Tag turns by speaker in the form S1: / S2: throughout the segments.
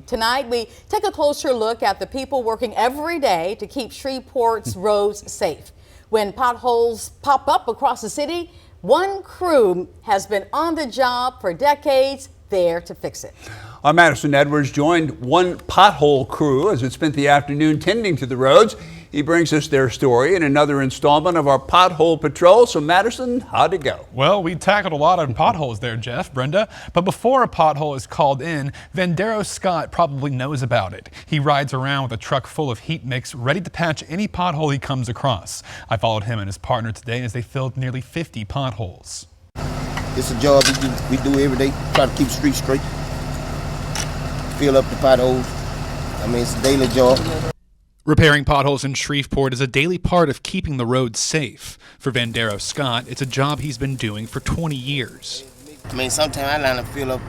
S1: Tonight, we take a closer look at the people working every day to keep Shreveport's roads safe. When potholes pop up across the city, one crew has been on the job for decades, there to fix it.
S2: Our Madison Edwards joined one pothole crew as it spent the afternoon tending to the roads. He brings us their story in another installment of our Pothole Patrol. So Madison, how'd it go?
S3: Well, we tackled a lot of potholes there, Jeff, Brenda. But before a pothole is called in, Vandero Scott probably knows about it. He rides around with a truck full of heat mix, ready to patch any pothole he comes across. I followed him and his partner today as they filled nearly 50 potholes.
S4: It's a job we do every day, try to keep the streets straight, fill up the potholes. I mean, it's a daily job.
S3: Repairing potholes in Shreveport is a daily part of keeping the roads safe. For Vandero Scott, it's a job he's been doing for 20 years.
S4: I mean, sometimes I line up fill up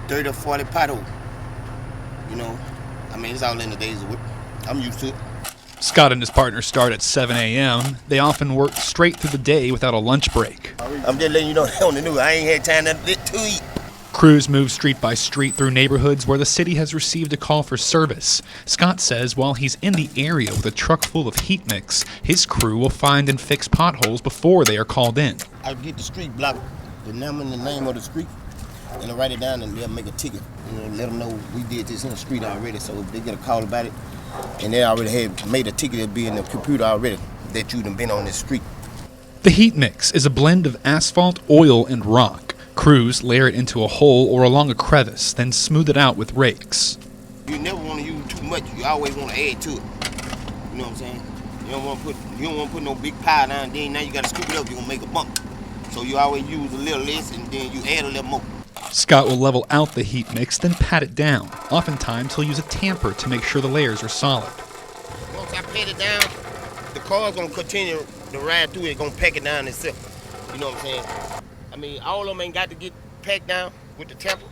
S4: 30 or 40 potholes. You know, I mean, it's all in the days of work. I'm used to it.
S3: Scott and his partner start at 7 a.m. They often work straight through the day without a lunch break.
S4: I'm just letting you know on the news, I ain't had time to eat.
S3: Crews move street by street through neighborhoods where the city has received a call for service. Scott says while he's in the area with a truck full of heat mix, his crew will find and fix potholes before they are called in.
S4: I get the street block, the name of the street, and I write it down and they'll make a ticket. You know, let them know we did this in the street already, so if they get a call about it, and they already had made a ticket, it'll be in the computer already that you've been on this street.
S3: The heat mix is a blend of asphalt, oil, and rock. Crews layer it into a hole or along a crevice, then smooth it out with rakes.
S4: You never want to use too much. You always want to add to it. You know what I'm saying? You don't want to put no big pile down. Then now you got to scoop it up. You're gonna make a bump. So you always use a little less, and then you add a little more.
S3: Scott will level out the heat mix, then pat it down. Oftentimes, he'll use a tamper to make sure the layers are solid.
S4: Once I pat it down, the car's gonna continue to ride through it. Gonna pack it down itself. You know what I'm saying? I mean, all of them ain't got to get packed down with the temper.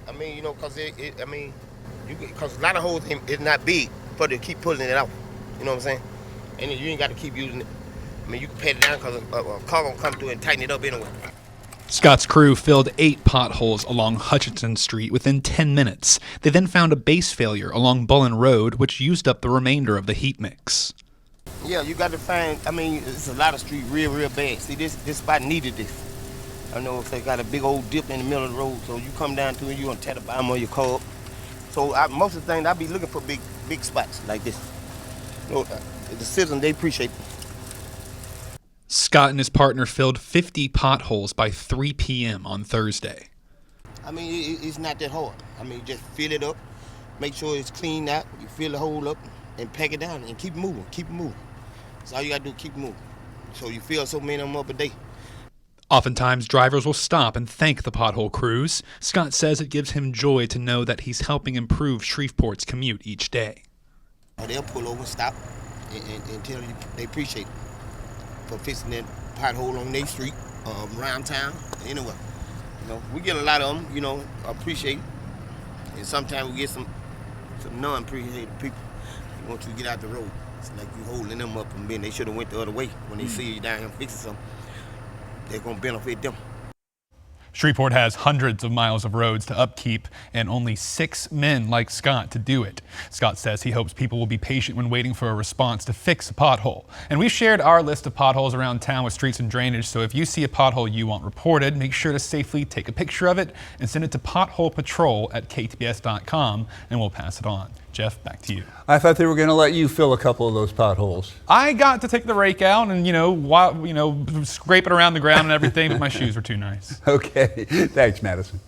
S4: I mean, you know, because because a lot of holes it's not big for to keep pulling it out. You know what I'm saying? And you ain't got to keep using it. I mean, you can pat it down because a car gonna come through and tighten it up anyway.
S3: Scott's crew filled 8 potholes along Hutchinson Street within 10 minutes. They then found a base failure along Bullen Road, which used up the remainder of the heat mix.
S4: Yeah, you got to find, I mean, it's a lot of street real bad. See, this spot needed this. I know if they got a big old dip in the middle of the road, so you come down to it, you're going to tear the bottom of your car up. So most of the things, I be looking for big spots like this. You know, the citizens, they appreciate it.
S3: Scott and his partner filled 50 potholes by 3 p.m. on Thursday.
S4: I mean, it's not that hard. I mean, just fill it up, make sure it's cleaned out, you fill the hole up, and pack it down and keep moving, That's all you gotta do, keep moving. So you fill so many of them up a day.
S3: Oftentimes, drivers will stop and thank the pothole crews. Scott says it gives him joy to know that he's helping improve Shreveport's commute each day.
S4: They'll pull over and stop and tell you they appreciate it for fixing that pothole on their street, around town, anywhere. You know, we get a lot of them, you know, appreciate it. And sometimes we get some non-appreciated people. Once you get out the road, it's like you holding them up, and then they should have went the other way. When they see you down here fixing something, they're gonna benefit them.
S3: Shreveport has hundreds of miles of roads to upkeep and only 6 men like Scott to do it. Scott says he hopes people will be patient when waiting for a response to fix a pothole. And we've shared our list of potholes around town with streets and drainage, so if you see a pothole you want reported, make sure to safely take a picture of it and send it to potholepatrol@ktbs.com and we'll pass it on. Jeff, back to you.
S2: I thought they were going to let you fill a couple of those potholes.
S3: I got to take the rake out and, scrape it around the ground and everything, but my shoes were too nice.
S2: Okay, thanks, Madison.